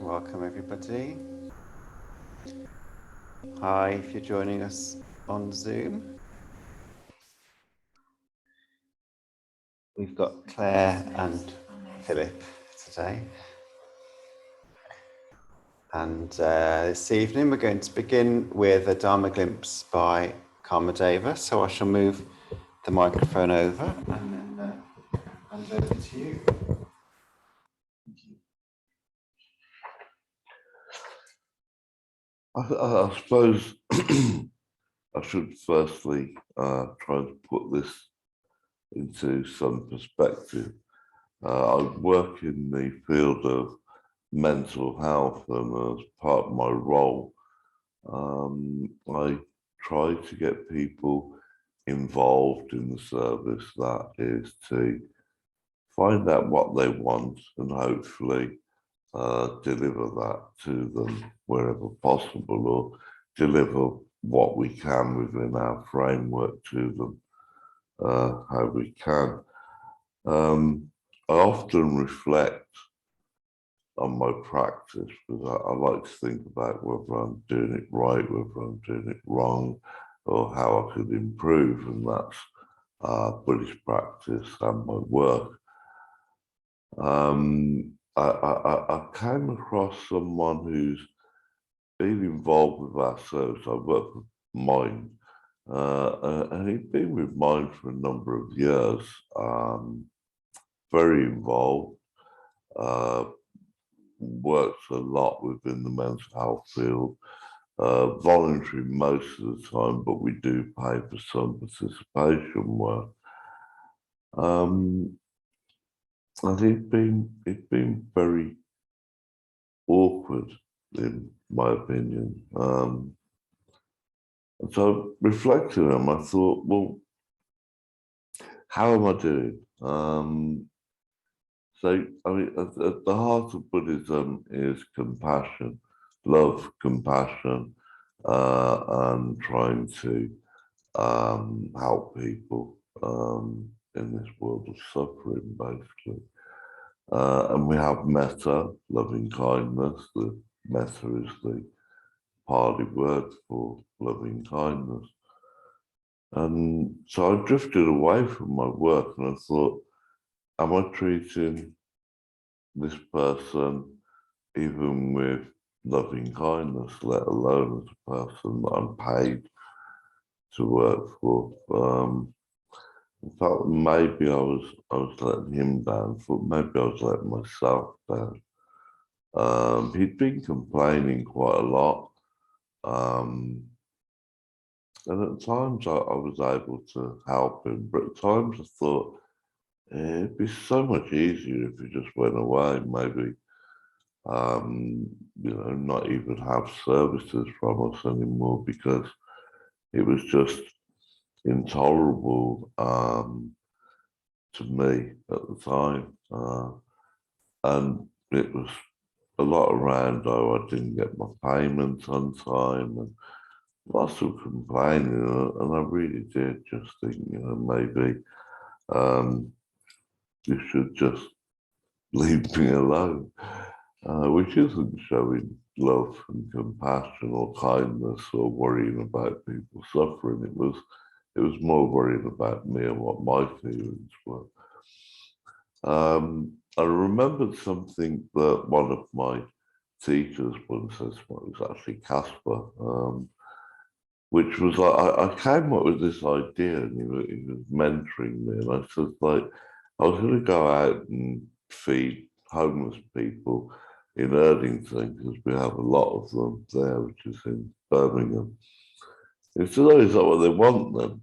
Welcome everybody. Hi, if you're joining us on Zoom. We've got Claire and Philip today. And this evening we're going to begin with a Dharma glimpse by Karmadeva. So I shall move the microphone over and then hand over to you. I suppose I should firstly try to put this into some perspective. I work in the field of mental health, and as part of my role, I try to get people involved in the service, that is to find out what they want and hopefully deliver that to them wherever possible, or deliver what we can within our framework to them how we can. I often reflect on my practice because I like to think about whether I'm doing it right, whether I'm doing it wrong, or how I could improve, and that's Buddhist practice and my work. I came across someone who's been involved with our service. I work with Mind, and he'd been with Mind for a number of years, very involved, works a lot within the mental health field, voluntary most of the time, but we do pay for some participation work. And it'd been very awkward, in my opinion. And so reflecting on them, I thought, well, how am I doing? So, I mean, at the heart of Buddhism is compassion, love, compassion, and trying to help people in this world of suffering, basically. And we have metta, loving kindness. The metta is the Pali word for loving kindness. And so I drifted away from my work and I thought, am I treating this person even with loving kindness, let alone as a person that I'm paid to work for? I felt maybe I was letting him down, thought maybe I was letting myself down. He'd been complaining quite a lot. And at times I was able to help him, but at times I thought it'd be so much easier if he just went away, maybe, not even have services from us anymore, because it was just intolerable to me at the time. And it was a lot around, I didn't get my payments on time, and lots of complaining, and I really did just think, maybe you should just leave me alone, which isn't showing love and compassion or kindness or worrying about people suffering. It was more worrying about me and what my feelings were. I remembered something that one of my teachers once said, it was actually Kaspa, which was I came up with this idea, and he was mentoring me, and I said, like, I was going to go out and feed homeless people in Erdington, because we have a lot of them there, which is in Birmingham. He said, oh, is that what they want then?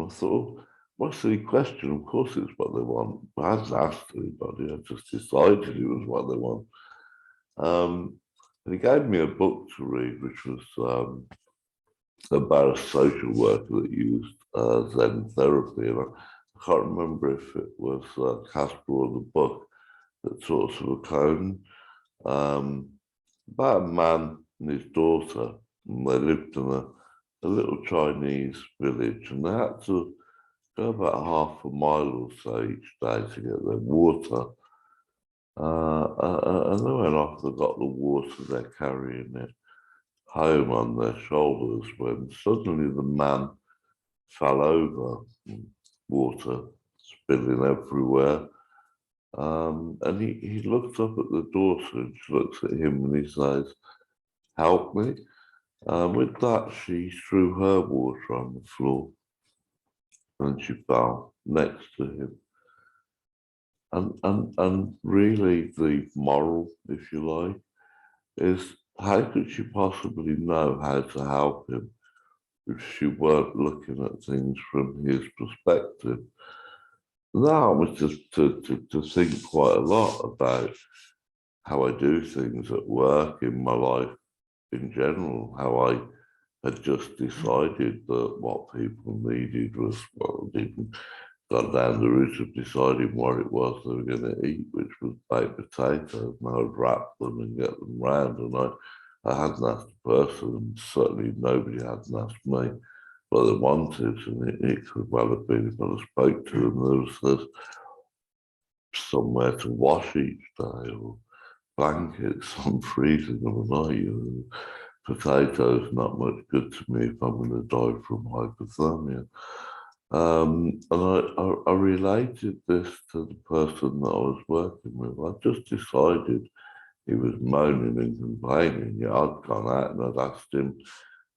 I thought, what a silly question, of course it's what they want. I hadn't asked anybody, I just decided it was what they want. And he gave me a book to read, which was about a social worker that used Zen therapy. And I can't remember if it was Kaspa or the book that talks of a cone, about a man and his daughter, and they lived in a little Chinese village, and they had to go about half a mile or so each day to get their water. And then when after they got the water, they're carrying it home on their shoulders when suddenly the man fell over, water spilling everywhere. And he looks up at the daughter and she looks at him and he says, "Help me." With that, she threw her water on the floor and she fell next to him. And really the moral, if you like, is how could she possibly know how to help him if she weren't looking at things from his perspective? That was just to think quite a lot about how I do things at work, in my life in general, how I had just decided that what people needed was, well, didn't got down the route of deciding what it was they were going to eat, which was baked potatoes, and I would wrap them and get them round. And I hadn't asked the person, and certainly nobody hadn't asked me what they wanted, and it could well have been if I spoke to them, there's somewhere to wash each day, or blankets on freezing of a night. Potatoes not much good to me if I'm going to die from hypothermia. And I related this to the person that I was working with. I just decided he was moaning and complaining. Yeah, I'd gone out and I'd asked him,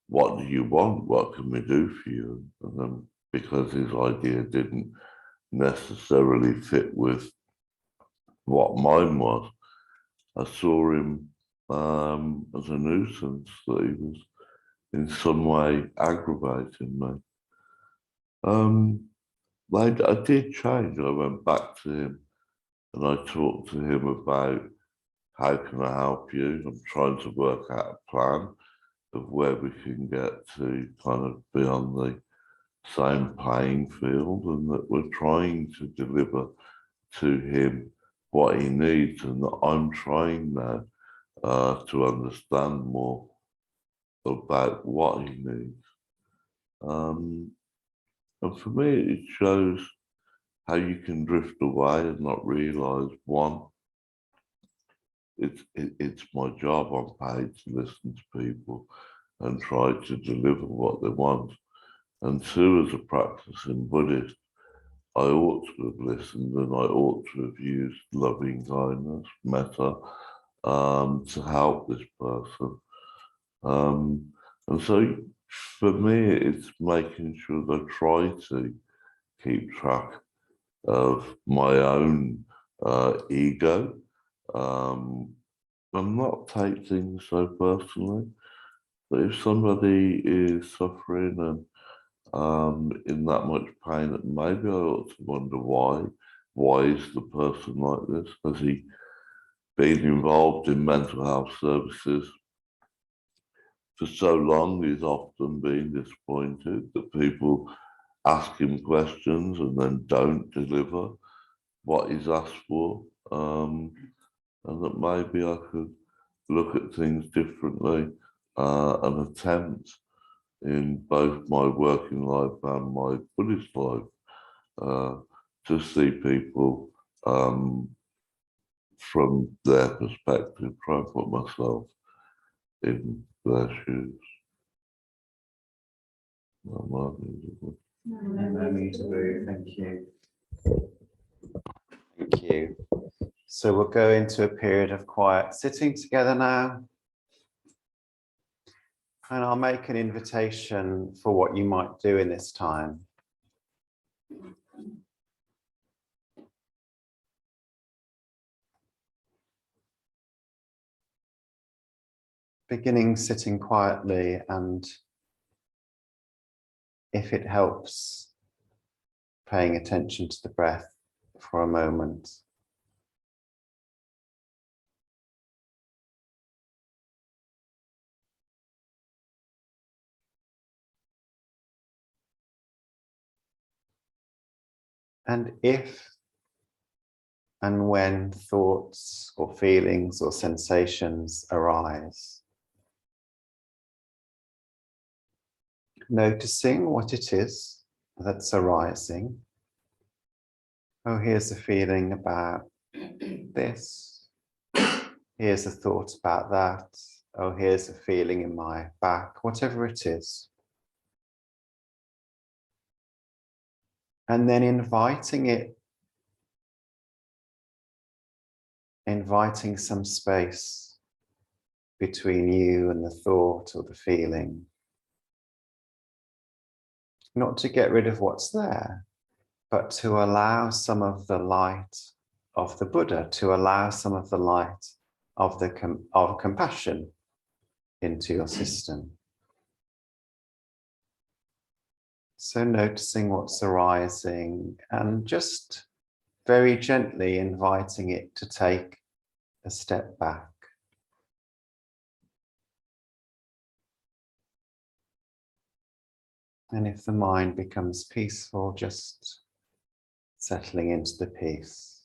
"What do you want? What can we do for you?" And then because his idea didn't necessarily fit with what mine was, I saw him as a nuisance, that he was in some way aggravating me. I did change. I went back to him and I talked to him about how can I help you. I'm trying to work out a plan of where we can get to kind of be on the same playing field, and that we're trying to deliver to him what he needs, and that I'm trying now to understand more about what he needs. And for me, it shows how you can drift away and not realise, one, it's my job, I'm paid to listen to people and try to deliver what they want. And two, as a practicing Buddhist, I ought to have listened and I ought to have used loving kindness, metta, to help this person. And so for me, it's making sure that I try to keep track of my own ego, and not take things so personally. But if somebody is suffering and in that much pain, maybe I ought to wonder why. Why is the person like this? Has he been involved in mental health services for so long? He's often been disappointed that people ask him questions and then don't deliver what he's asked for, and that maybe I could look at things differently and attempt in both my working life and my Buddhist life to see people from their perspective, try and put myself in their shoes. No need to do. Thank you. Thank you. So we'll go into a period of quiet sitting together now. And I'll make an invitation for what you might do in this time. Beginning sitting quietly, and if it helps, paying attention to the breath for a moment. And if and when thoughts or feelings or sensations arise, noticing what it is that's arising. Oh, here's a feeling about this. Here's a thought about that. Oh, here's a feeling in my back, whatever it is. And then inviting some space between you and the thought or the feeling. Not to get rid of what's there, but to allow some of the light of the Buddha, to allow some of the light of compassion into your system. So noticing what's arising and just very gently inviting it to take a step back. And if the mind becomes peaceful, just settling into the peace.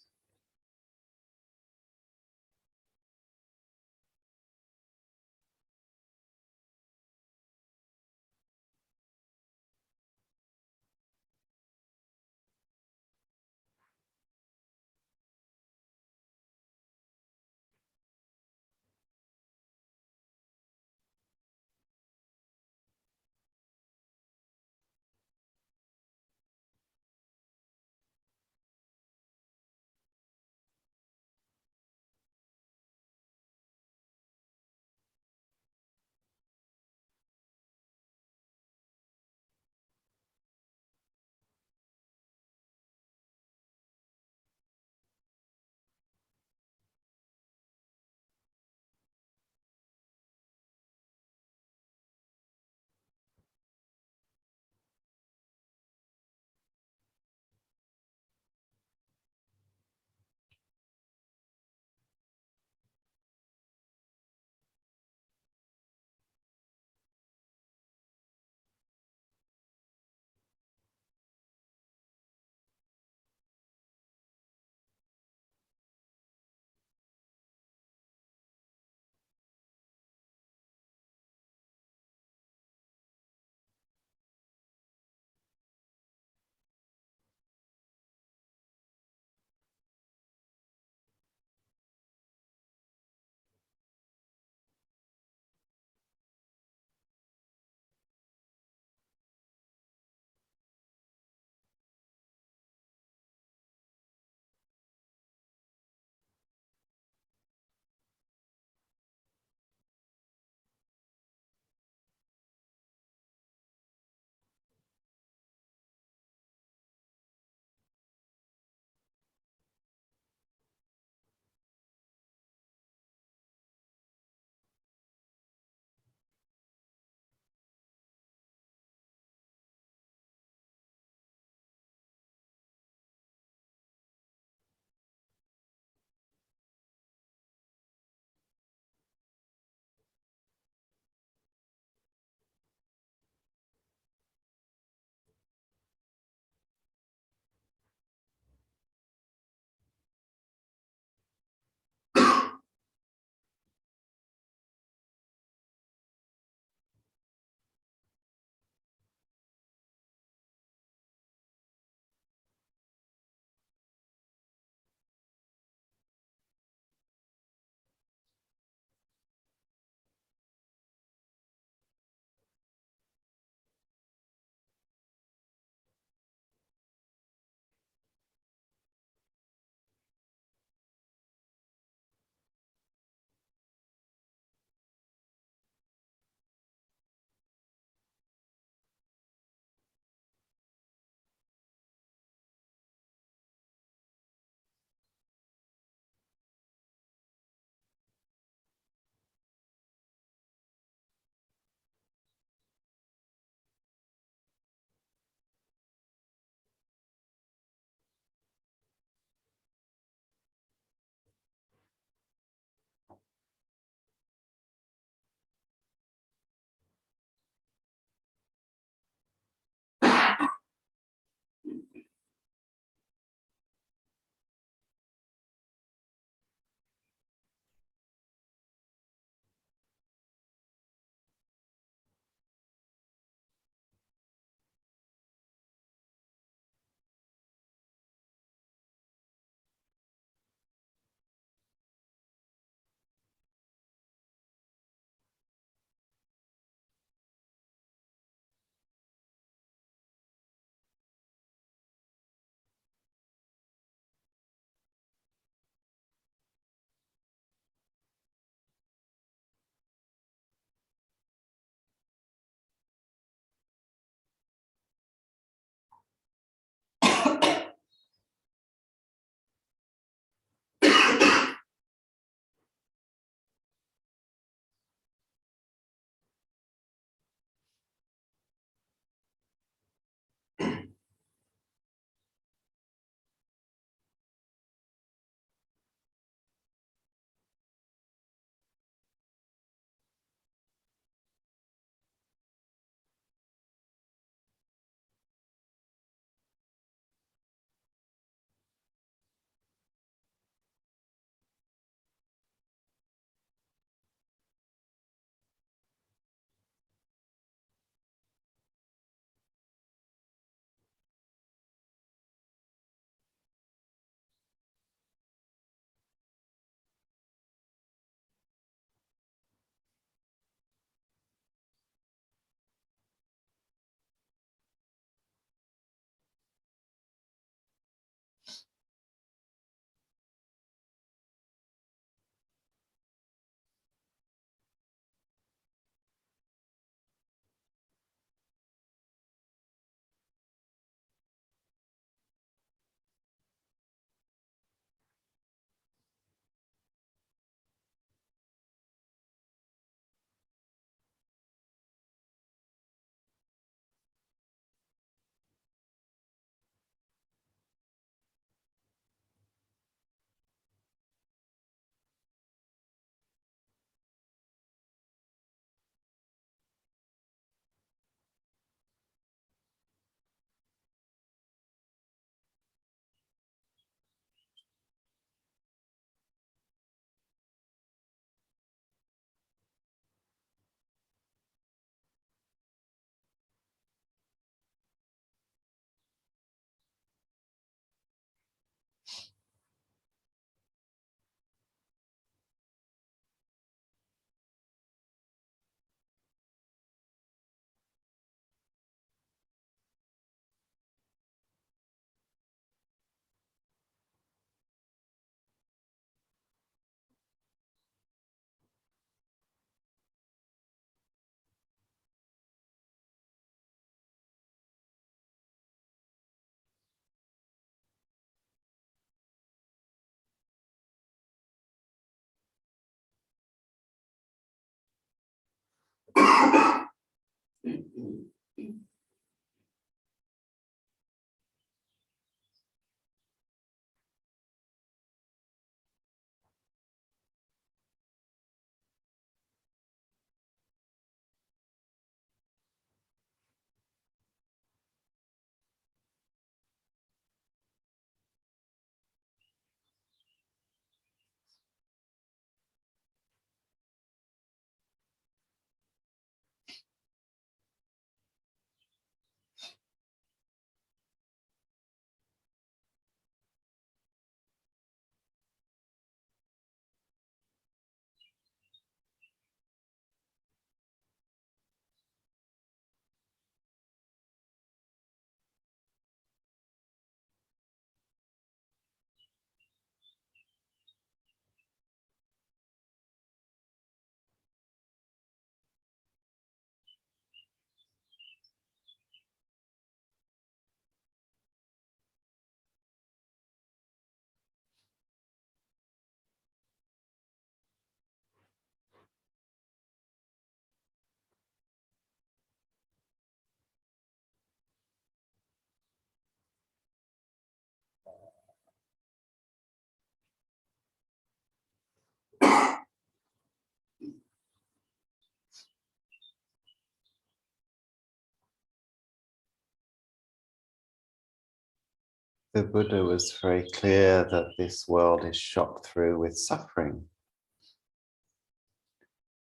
The Buddha was very clear that this world is shot through with suffering,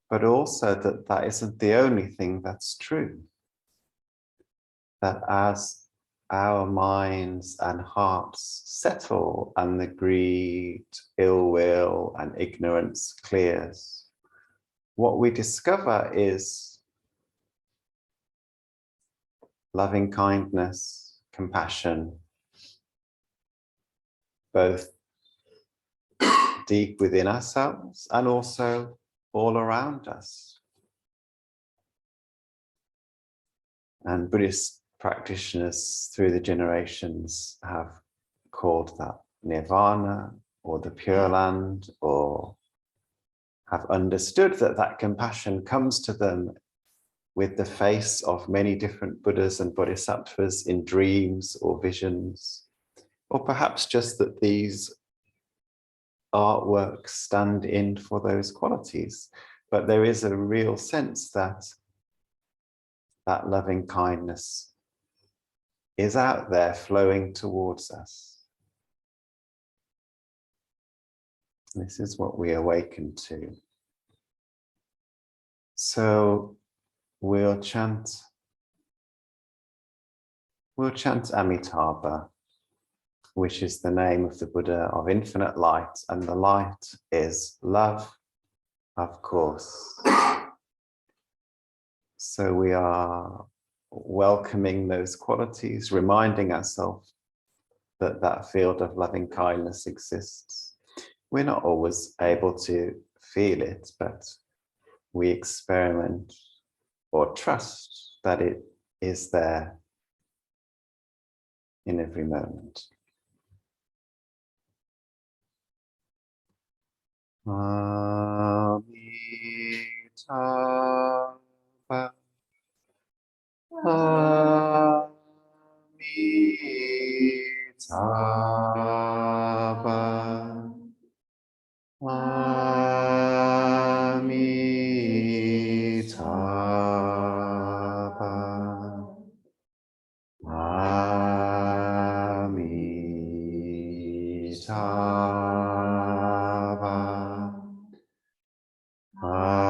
but also that that isn't the only thing that's true. That as our minds and hearts settle and the greed, ill will, and ignorance clears, what we discover is loving kindness, compassion, both deep within ourselves and also all around us. And Buddhist practitioners through the generations have called that nirvana or the Pure Land, or have understood that that compassion comes to them with the face of many different Buddhas and Bodhisattvas in dreams or visions, or perhaps just that these artworks stand in for those qualities. But there is a real sense that that loving kindness is out there flowing towards us. This is what we awaken to. So we'll chant Amitabha, which is the name of the Buddha of infinite light, and the light is love, of course. So we are welcoming those qualities, reminding ourselves that that field of loving kindness exists. We're not always able to feel it, but we experiment or trust that it is there in every moment. Amitabha, Amitabha, Amitabha, Amitabha, Amitabha,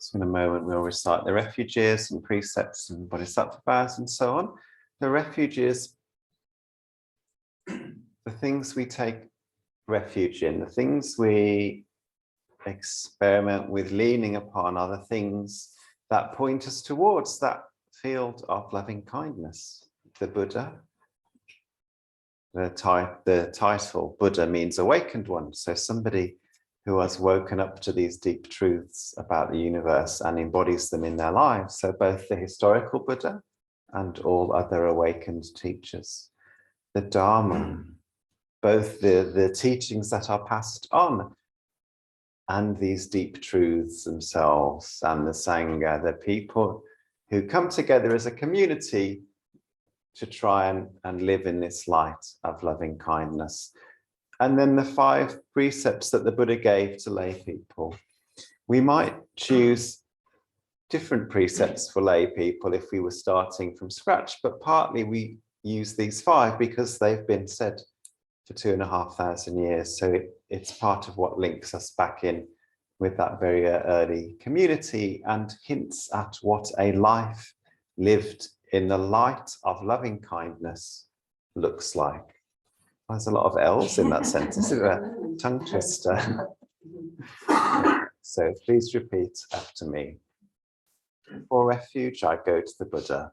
So in a moment, we'll recite the refuges and precepts and bodhisattvas and so on. The refuges, the things we take refuge in, the things we experiment with leaning upon are the things that point us towards that field of loving kindness. The Buddha, the title Buddha means awakened one. So somebody who has woken up to these deep truths about the universe and embodies them in their lives. So both the historical Buddha and all other awakened teachers. The Dharma, both the teachings that are passed on and these deep truths themselves, and the Sangha, the people who come together as a community to try and live in this light of loving kindness. And then the 5 precepts that the Buddha gave to lay people. We might choose different precepts for lay people if we were starting from scratch, but partly we use these 5 because they've been said for 2,500 years. So it's part of what links us back in with that very early community and hints at what a life lived in the light of loving kindness looks like. There's a lot of L's in that sentence. This is a tongue twister. So please repeat after me. For refuge, I go to the Buddha.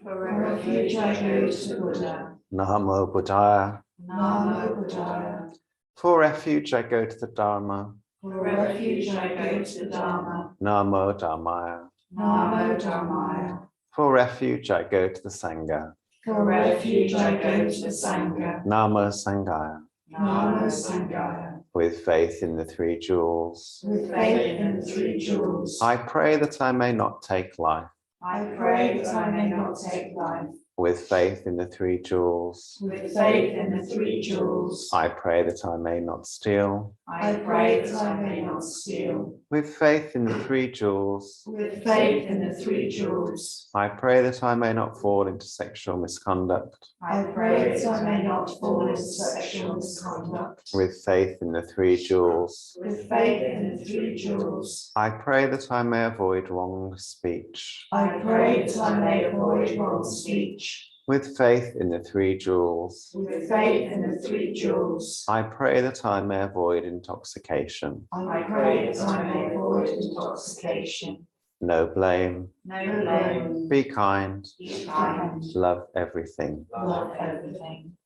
For refuge, I go to the Buddha. Namo Buddhaya. Namo Buddhaya. For refuge, I go to the Dharma. For refuge, I go to the Dharma. Namo Dhammaya. Namo Dhammaya. For refuge, I go to the Sangha. For refuge, I go to the Sangha. Namo Sanghaya. Namo Sanghaya. With faith in the three jewels. With faith in the three jewels. I pray that I may not take life. I pray that I may not take life. With faith in the three jewels. With faith in the three jewels. I pray that I may not steal. I pray that I may not steal. With faith in the three jewels. With faith in the three jewels. I pray that I may not fall into sexual misconduct. I pray that I may not fall into sexual misconduct. With faith in the three jewels. With faith in the three jewels. I pray that I may avoid wrong speech. I pray that I may avoid wrong speech. With faith in the three jewels. With faith in the three jewels. I pray that I may avoid intoxication. I pray that I may avoid intoxication. No blame. No blame. Be kind. Be kind. Love everything. Love everything.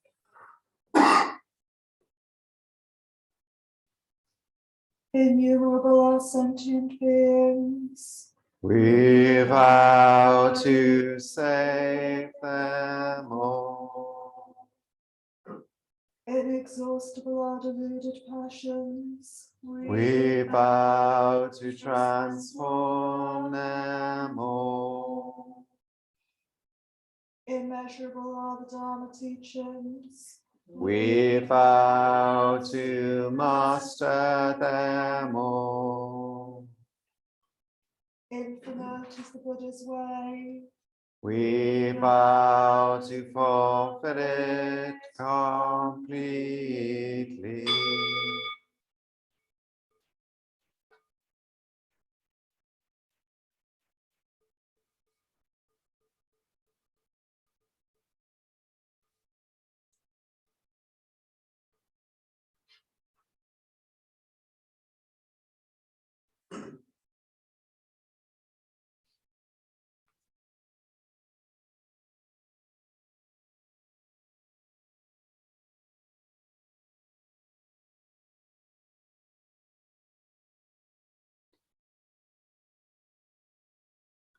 Innumerable are sentient beings. We vow to save them all. Inexhaustible are deluded passions. We vow to transform them all. Immeasurable are the Dharma teachings. We vow to master them all. Infinite is the Buddha's way. We vow to fulfill it completely.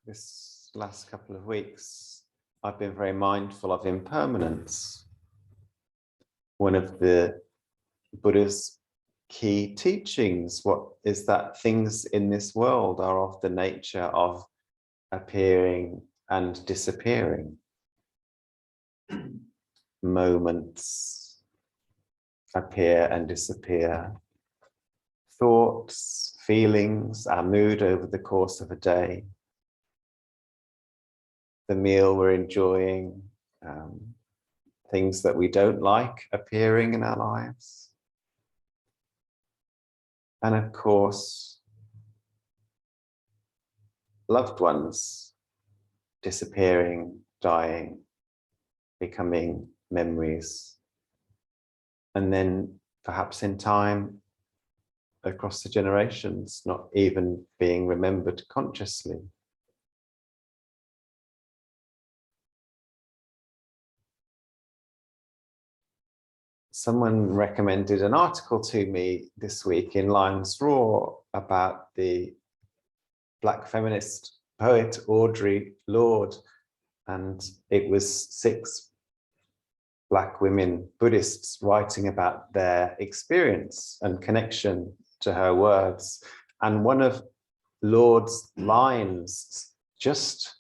This last couple of weeks, I've been very mindful of impermanence. One of the Buddha's key teachings, what is that things in this world are of the nature of appearing and disappearing. Moments appear and disappear. Thoughts, feelings, our mood over the course of a day. The meal we're enjoying, things that we don't like appearing in our lives. And of course, loved ones disappearing, dying, becoming memories. And then perhaps in time, across the generations, not even being remembered consciously. Someone recommended an article to me this week in Lion's Roar about the Black feminist poet Audre Lorde, and it was 6 Black women Buddhists writing about their experience and connection to her words. And one of Lorde's lines just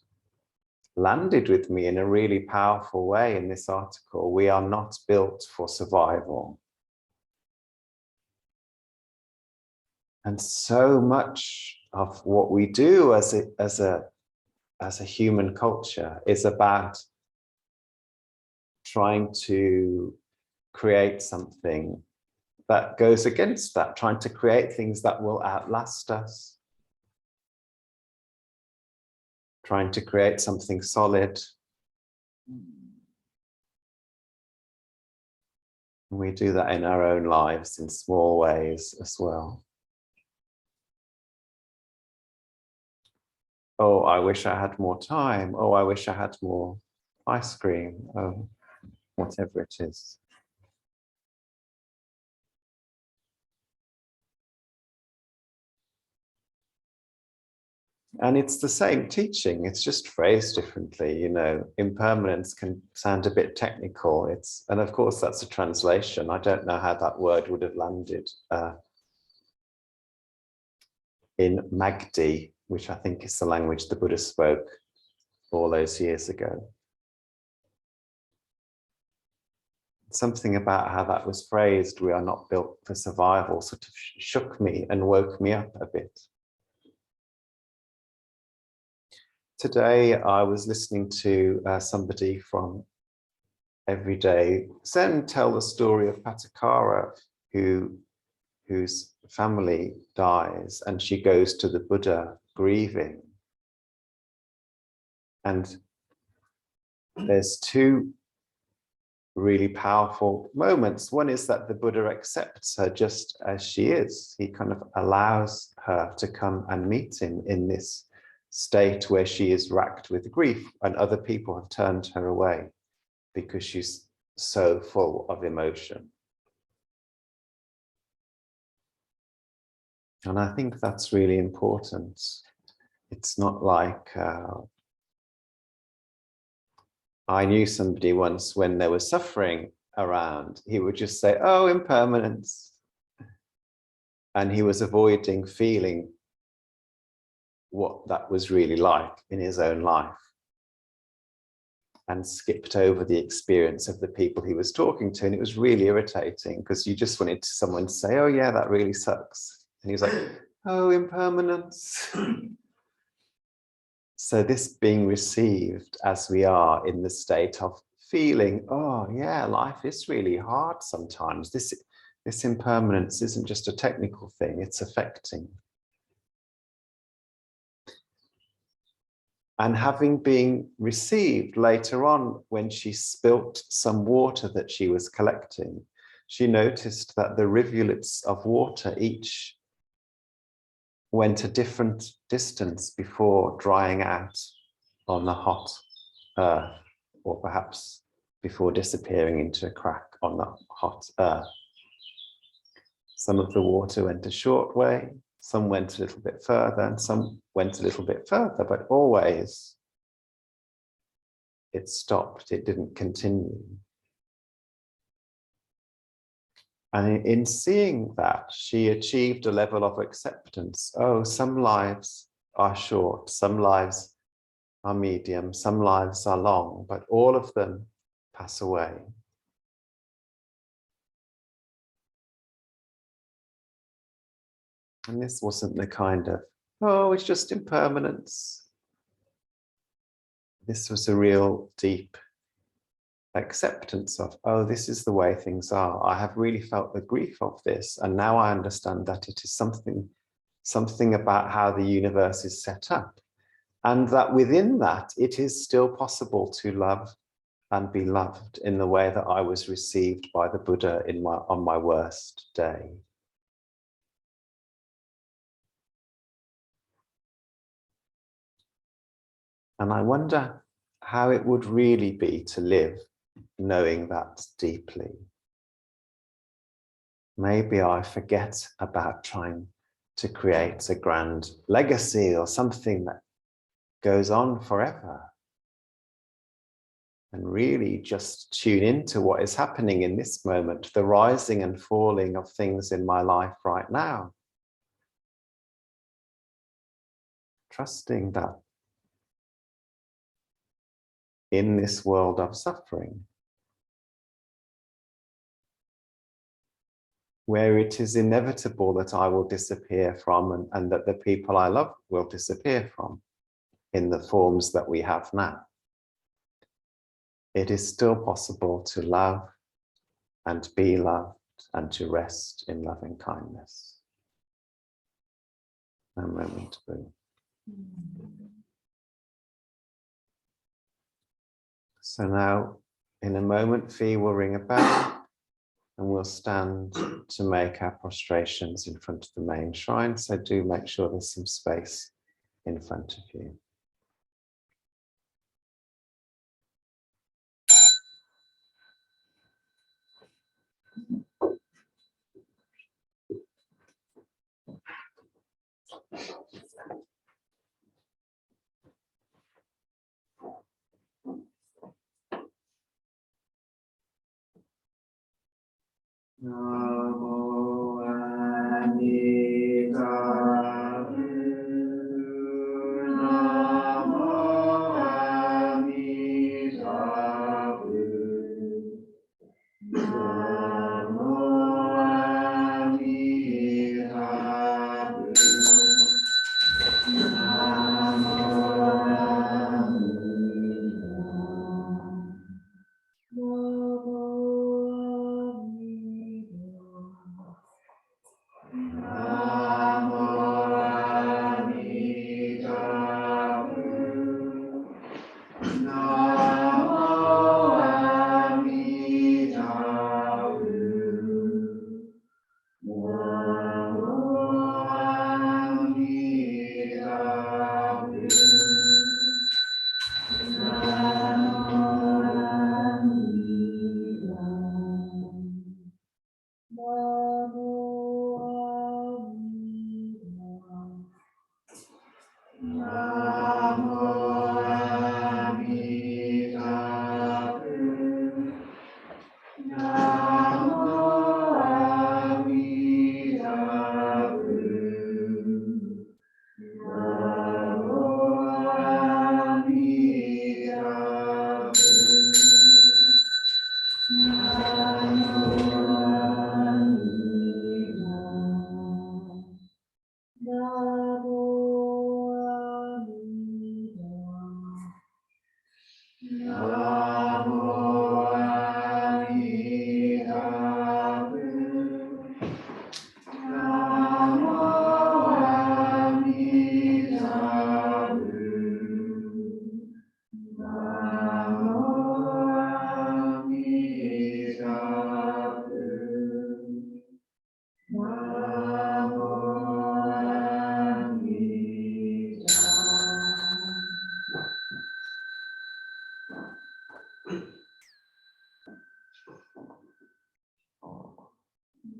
landed with me in a really powerful way in this article. We are not built for survival. And so much of what we do as a human culture is about trying to create something that goes against that, trying to create things that will outlast us. Trying to create something solid, We do that in our own lives in small ways as well. Oh, I wish I had more time. Oh, I wish I had more ice cream. Oh, whatever it is. And it's the same teaching, it's just phrased differently. You know, impermanence can sound a bit technical. And of course that's a translation. I don't know how that word would have landed in Magdi, which I think is the language the Buddha spoke all those years ago. Something about how that was phrased, we are not built for survival, sort of shook me and woke me up a bit. Today, I was listening to somebody from Everyday Zen tell the story of Patakara, whose family dies, and she goes to the Buddha grieving. And there's two really powerful moments. One is that the Buddha accepts her just as she is. He kind of allows her to come and meet him in this state where she is racked with grief, and other people have turned her away because she's so full of emotion. And I think that's really important. It's not like I knew somebody once, when there was suffering around, he would just say, oh, impermanence. And he was avoiding feeling what that was really like in his own life, and skipped over the experience of the people he was talking to. And it was really irritating because you just wanted someone to say, oh yeah, that really sucks. And he was like, oh, impermanence. So this being received as we are in the state of feeling, oh yeah, life is really hard sometimes. This impermanence isn't just a technical thing, it's affecting. And having been received later on, when she spilt some water that she was collecting, she noticed that the rivulets of water each went a different distance before drying out on the hot earth, or perhaps before disappearing into a crack on the hot earth. Some of the water went a short way, some went a little bit further, and some went a little bit further, but always it stopped, it didn't continue. And in seeing that, she achieved a level of acceptance. Oh, some lives are short, some lives are medium, some lives are long, but all of them pass away. And this wasn't the kind of, oh, it's just impermanence. This was a real deep acceptance of, oh, this is the way things are. I have really felt the grief of this, and now I understand that it is something about how the universe is set up, and that within that it is still possible to love and be loved in the way that I was received by the Buddha on my worst day. And I wonder how it would really be to live knowing that deeply. Maybe I forget about trying to create a grand legacy or something that goes on forever, and really just tune into what is happening in this moment, the rising and falling of things in my life right now. Trusting that in this world of suffering, where it is inevitable that I will disappear from, and that the people I love will disappear from in the forms that we have now, it is still possible to love and be loved and to rest in loving kindness. A moment to breathe. So now, in a moment, Fee will ring a bell and we'll stand to make our prostrations in front of the main shrine. So do make sure there's some space in front of you. Namo Amida Namo Amida Namo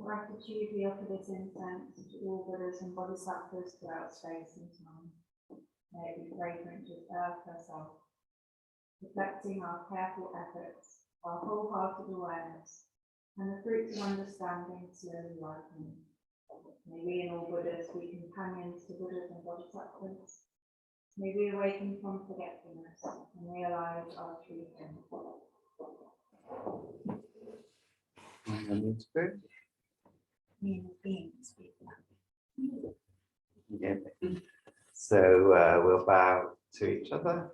Gratitude we offer this incense to all Buddhas and Bodhisattvas throughout space and time. May it be fragrant with earth herself, reflecting our careful efforts, our wholehearted awareness, and the fruits of understanding slowly ripening. May we and all Buddhas be companions to Buddhas and Bodhisattvas. May we awaken from forgetfulness and realize our true strength. Yeah. So we'll bow to each other.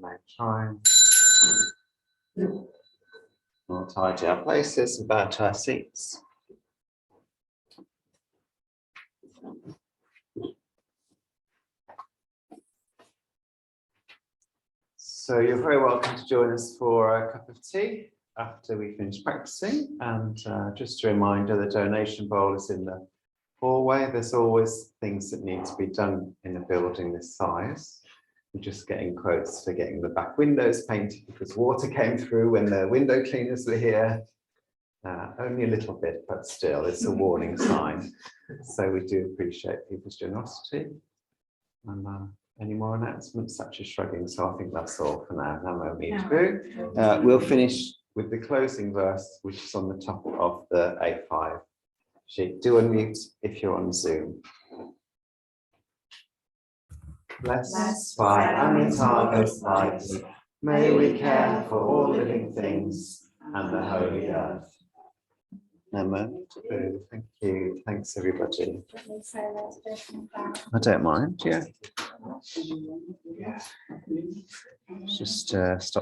Might try. We'll tidy our places and bow to our seats. So you're very welcome to join us for a cup of tea after we finish practicing. And just a reminder, the donation bowl is in the hallway. There's always things that need to be done in a building this size. We're just getting quotes for getting the back windows painted because water came through when the window cleaners were here. Only a little bit, but still, it's a warning sign. So we do appreciate people's generosity. And any more announcements? Such as shrugging. So I think that's all for now. Namo Amida. We'll finish with the closing verse, which is on the top of the A5 sheet. Do unmute if you're on Zoom. Blessed by Amitabha's light, may we care for all living things and the holy earth. Namo. Thank you. Thanks, everybody. I don't mind. Yeah. Just stop.